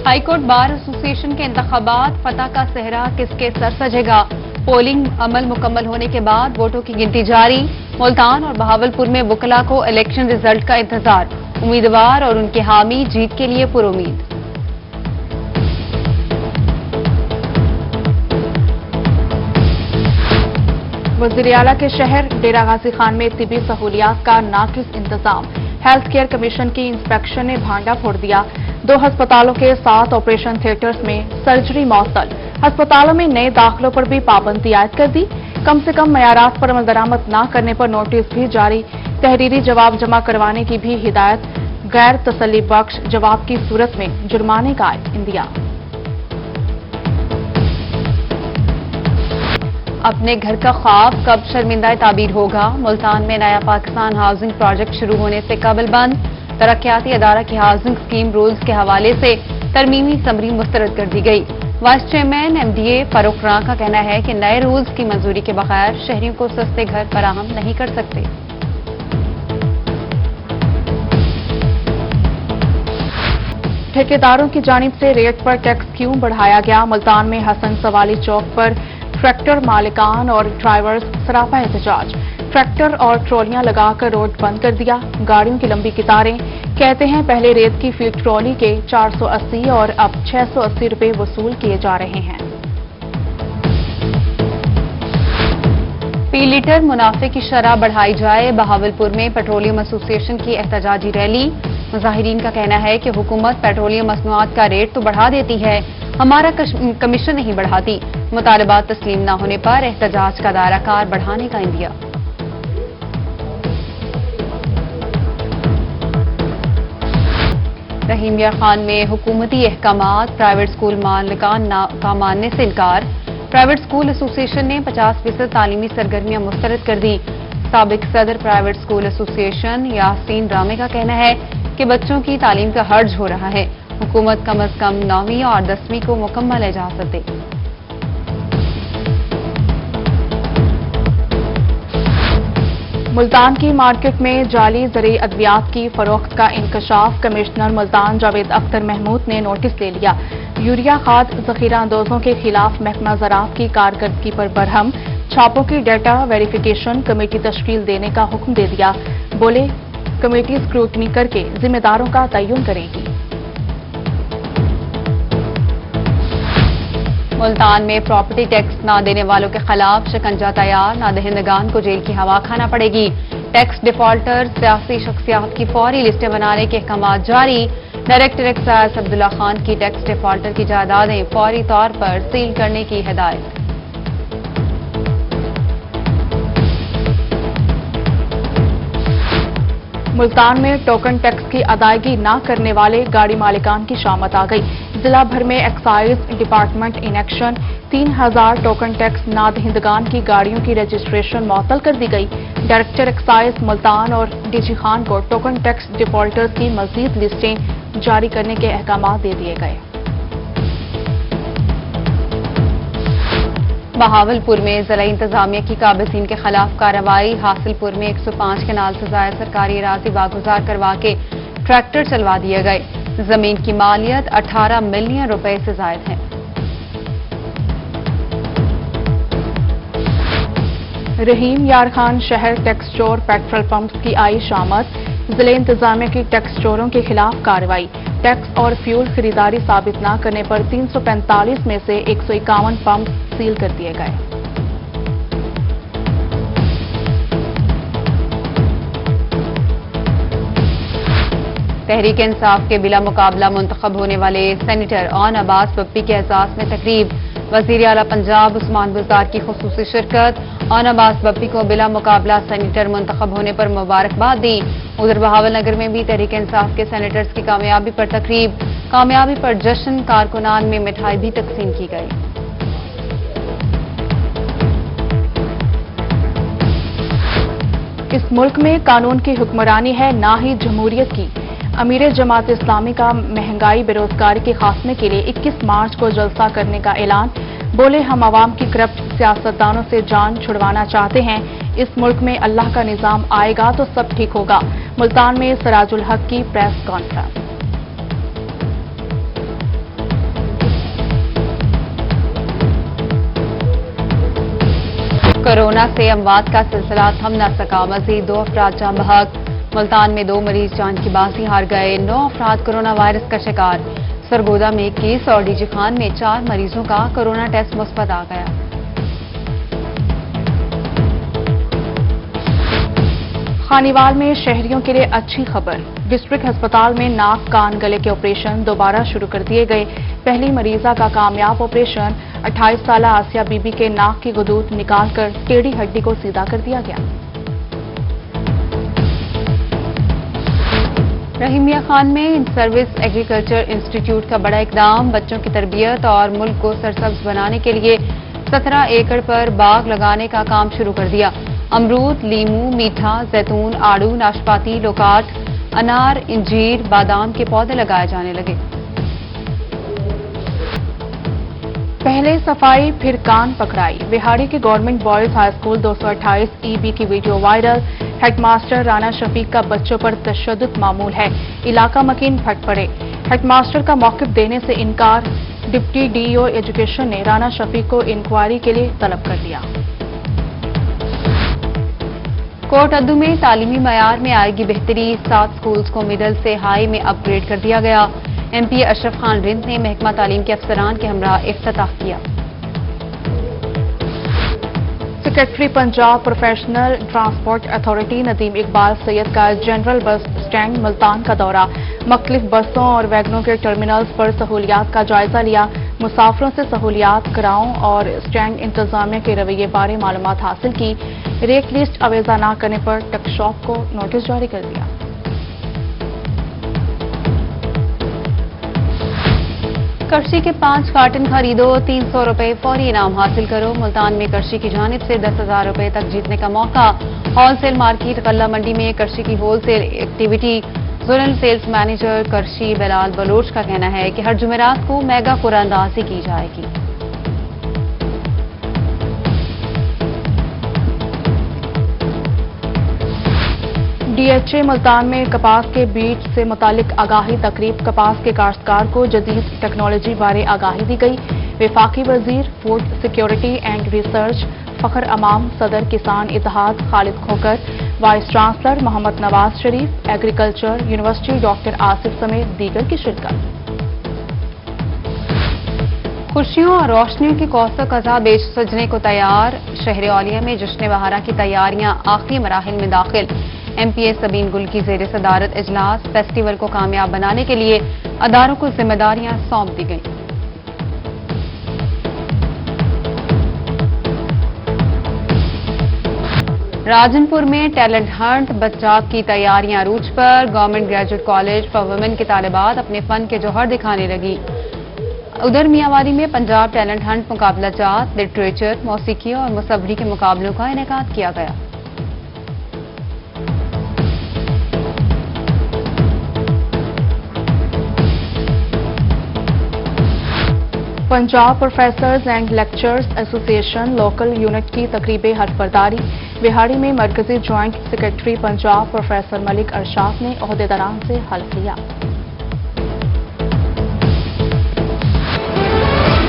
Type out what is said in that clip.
High court bar association के इंतखाबात फतह का सेहरा किसके सर सजेगा। पोलिंग अमल मुकम्मल होने के बाद वोटों की गिनती जारी। मुल्तान और बहावलपुर में वकला को इलेक्शन रिजल्ट का इंतजार। उम्मीदवार और उनके हामी जीत के लिए पुरुमीद। वज़ीर आला के शहर डेरा गाजी खान में तिबी सहूलियात का नाकिस इंतजाम। हेल्थ केयर कमीशन की इंस्पेक्शन ने भांडा फोड़ दिया। 2 अस्पतालों के 7 ऑपरेशन थिएटर्स में सर्जरी मअतल। अस्पतालों में नए दाखिलों पर भी पाबंदी आयद कर दी। कम से कम मयारात पर अमल दरामद न करने पर नोटिस भी जारी। तहरीरी जवाब जमा करवाने की भी हिदायत। गैर तसल्ली बख्श जवाब की सूरत में जुर्माने का इंदिया। अपने घर का ख्वाब कब शर्मिंदा ताबीर होगा। मुल्तान में नया पाकिस्तान हाउसिंग प्रोजेक्ट शुरू होने से कबल बंद। तरक्याती अदारा की हाउसिंग स्कीम रूल्स के हवाले से तरमीमी समरी मुस्तरद कर दी गई। वाइस चेयरमैन एमडीए फारूक रां का कहना है कि नए रूल्स की मंजूरी के बगैर शहरियों को सस्ते घर फराहम नहीं कर सकते। ठेकेदारों की जानिब से रेट पर टैक्स क्यों बढ़ाया गया। मुल्तान में हसन सवाली चौक पर ट्रैक्टर मालिकान और ड्राइवर्स सरापा एहतजाज। ट्रैक्टर और ट्रॉलियां लगाकर रोड बंद कर दिया। गाड़ियों की लंबी कतारें। कहते हैं पहले रेत की फी ट्रॉली के 480 और अब 680 रुपए वसूल किए जा रहे हैं। फी लीटर मुनाफे की शरह बढ़ाई जाए। बहावलपुर में पेट्रोलियम एसोसिएशन की एहतजाजी रैली। मुजाहिरीन का कहना है कि हुकूमत पेट्रोलियम मसनूआत का रेट तो बढ़ा देती है, हमारा कमीशन नहीं बढ़ाती। मुतालबात तस्लीम न होने पर एहतजाज का दायरा कार बढ़ाने का इंदिया। रहीम यार खान में हुकूमती अहकामात। प्राइवेट स्कूल मालिकान का मानने से इनकार। प्राइवेट स्कूल एसोसिएशन ने 50% तालीमी सरगर्मियां मुस्तरद कर दी। साबिक सदर प्राइवेट स्कूल एसोसिएशन यासीन रामे का कहना है कि बच्चों की तालीम का हर्ज हो रहा है। हुकूमत कम अज कम 9वीं और 10वीं को मुकम्मल इजाजत दे। मुल्तान की मार्केट में जाली ज़री अद्वियात की फरोख्त का इंकशाफ। कमिश्नर मुल्तान जावेद अख्तर महमूद ने नोटिस ले लिया। यूरिया खाद जखीरा अंदोजों के खिलाफ महकमा ज़राअत की कारकर्दगी पर बरहम। छापों की डेटा वेरिफिकेशन कमेटी तश्कील देने का हुक्म दे दिया। बोले कमेटी स्क्रूटनी करके जिम्मेदारों का तयन करेगी। मुल्तान में प्रॉपर्टी टैक्स न देने वालों के खिलाफ शिकंजा तैयार। नादहिंदगान को जेल की हवा खाना पड़ेगी। टैक्स डिफॉल्टर सियासी शख्सियात की फौरी लिस्टें बनाने के अहकाम जारी। डायरेक्टर एक्साइज अब्दुल्ला खान की टैक्स डिफॉल्टर की जायदादें फौरी तौर पर सील करने की हिदायत। मुल्तान में टोकन टैक्स की अदायगी न करने वाले गाड़ी मालिकान की शामत आ गई। जिला भर में excise department in action. 3000 token tax नादहिंदगान की गाड़ियों की रजिस्ट्रेशन मअतल कर दी गई। डायरेक्टर एक्साइज मुल्तान और डीजी खान को टोकन टैक्स डिफॉल्टर्स की मजीद लिस्टें जारी करने के अहकाम दे दिए गए। बहावलपुर में जिला इंतजामिया की काबिजीन के खिलाफ कार्रवाई। हासिलपुर में 105 कनाल से जायद सरकारी अराजी वागुजार करवा के ट्रैक्टर चलवा दिए गए। जमीन की मालियत 18 मिलियन रुपए से जायद है। रहीम यार खान शहर टैक्स चोर पेट्रोल पंप्स की आई शामत। जिले इंतजामिया की टैक्स चोरों के खिलाफ कार्रवाई। टैक्स और फ्यूल खरीदारी साबित न करने पर 345 में से 151 पंप सील कर दिए गए। तहरीक इंसाफ के बिला मुकाबला मुंतखब होने वाले सेनेटर ऑन अब्बास बप्पी के एजाज में तकरीब। वज़ीर आला पंजाब उस्मान बुज़दार की खुसूसी शिरकत। ऑन अब्बास बप्पी को बिला मुकाबला सेनेटर मुंतखब होने पर मुबारकबाद दी। उधर बहावल नगर में भी तहरीक इंसाफ के सेनेटर्स की कामयाबी पर तकरीब। कामयाबी पर जश्न। कारकुनान में मिठाई भी तकसीम की गई। इस मुल्क में कानून की हुक्मरानी है, ना ही जमहूरियत की। अमीर जमात इस्लामी का महंगाई बेरोजगारी के खात्मे के लिए 21 मार्च को जलसा करने का ऐलान। बोले हम आवाम की करप्ट सियासतदानों से जान छुड़वाना चाहते हैं। इस मुल्क में अल्लाह का निजाम आएगा तो सब ठीक होगा। मुल्तान में सराजुल हक की प्रेस कॉन्फ्रेंस। کورونا سے اموات کا سلسلہ تھم نہ سکا، مزید 2 افراد جاں بحق۔ ملتان میں 2 مریض جان کی بازی ہار گئے، 9 افراد کورونا وائرس کا شکار۔ سرگودا میں 21 اور ڈی جی خان میں 4 مریضوں کا کورونا ٹیسٹ مثبت آ گیا۔ خانیوال میں شہریوں کے لیے اچھی خبر، ڈسٹرکٹ ہسپتال میں ناک کان گلے کے آپریشن دوبارہ شروع کر دیے گئے۔ پہلی مریضہ کا کامیاب آپریشن 28 سالہ آسیہ بی بی کے ناک کی غدود نکال کر ٹیڑھی ہڈی کو سیدھا کر دیا گیا۔ رحیمیہ خان میں ان سروس ایگریکلچر انسٹیٹیوٹ کا بڑا اقدام، بچوں کی تربیت اور ملک کو سرسبز بنانے کے لیے 17 ایکڑ پر باغ لگانے کا کام شروع کر دیا۔ امرود، لیمو، میٹھا، زیتون، آڑو، ناشپاتی، لوکاٹ، انار، انجیر، بادام کے پودے لگائے جانے لگے۔ پہلے صفائی پھر کان پکڑائی، بہاڑی کے government boys high school 228 E B کی video viral, head master Rana Shafiq کا بچوں پر تشدد معمول ہے، علاقہ مکین پھٹ پڑے، ہیڈ ماسٹر کا موقف دینے سے انکار، ڈپٹی ڈی او ایجوکیشن نے رانا شفیق کو انکوائری کے لیے طلب کر دیا۔ کوٹ ادو میں تعلیمی معیار میں آئے گی بہتری، 7 سکولز کو مڈل سے ہائی میں اپ گریڈ کر دیا گیا۔ ایم پی اشرف خان رند نے محکمہ تعلیم کے افسران کے ہمراہ افتتاح کیا۔ Secretary Punjab professional transport authority Nadeem Iqbal Syed کا جنرل بس اسٹینڈ ملتان کا دورہ، مختلف بسوں اور ویگنوں کے ٹرمینلز پر سہولیات کا جائزہ لیا، مسافروں سے سہولیات، کراؤں اور اسٹینڈ انتظامیہ کے رویے بارے معلومات حاصل کی، ریٹ لسٹ اویزہ نہ کرنے پر ٹک شاپ کو نوٹس جاری کر دیا۔ کرشی کے 5 کارٹن خریدو، 300 روپے فوری انعام حاصل کرو۔ ملتان میں کرشی کی جانب سے 10,000 روپے تک جیتنے کا موقع۔ ہول سیل مارکیٹ غلہ منڈی میں کرشی کی wholesale activity, zonal sales manager Krishi Bilal Baloch کا کہنا ہے کہ ہر جمعرات کو میگا قرآن اندازی کی جائے گی۔ ڈی ایچ اے ملتان میں کپاس کے بیج سے متعلق آگاہی تقریب، کپاس کے کاشتکار کو جدید ٹیکنالوجی بارے آگاہی دی گئی۔ وفاقی وزیر فوڈ سیکیورٹی اینڈ ریسرچ فخر امام، صدر کسان اتحاد خالد کھوکر، وائس چانسلر محمد Nawaz Sharif, agriculture university doctor Asif سمیت دیگر کی شرکت۔ خوشیوں اور روشنیوں کی کوثر قضا بیچ سجنے کو تیار، شہر اولیہ میں جشن بہارا کی تیاریاں آخری مراحل میں داخل۔ ایم پی اے سبین گل کی زیر صدارت اجلاس، فیسٹیول کو کامیاب بنانے کے لیے اداروں کو ذمہ داریاں سونپ دی گئیں۔ راجن پور میں ٹیلنٹ ہنٹ بچات کی تیاریاں عروج پر، government graduate college for women کے طالبات اپنے فن کے جوہر دکھانے لگی۔ ادھر میاں میں پنجاب ٹیلنٹ ہنٹ مقابلہ جات، لٹریچر، موسیقی اور مصوری کے مقابلوں کا انعقاد کیا گیا۔ پنجاب پروفیسرز اینڈ لیکچرز ایسوسی ایشن لوکل یونٹ کی تقریب حلف برداری، بہاڑی میں مرکزی جوائنٹ سیکرٹری پنجاب پروفیسر ملک ارشاد نے عہدیداران سے حلف لیا۔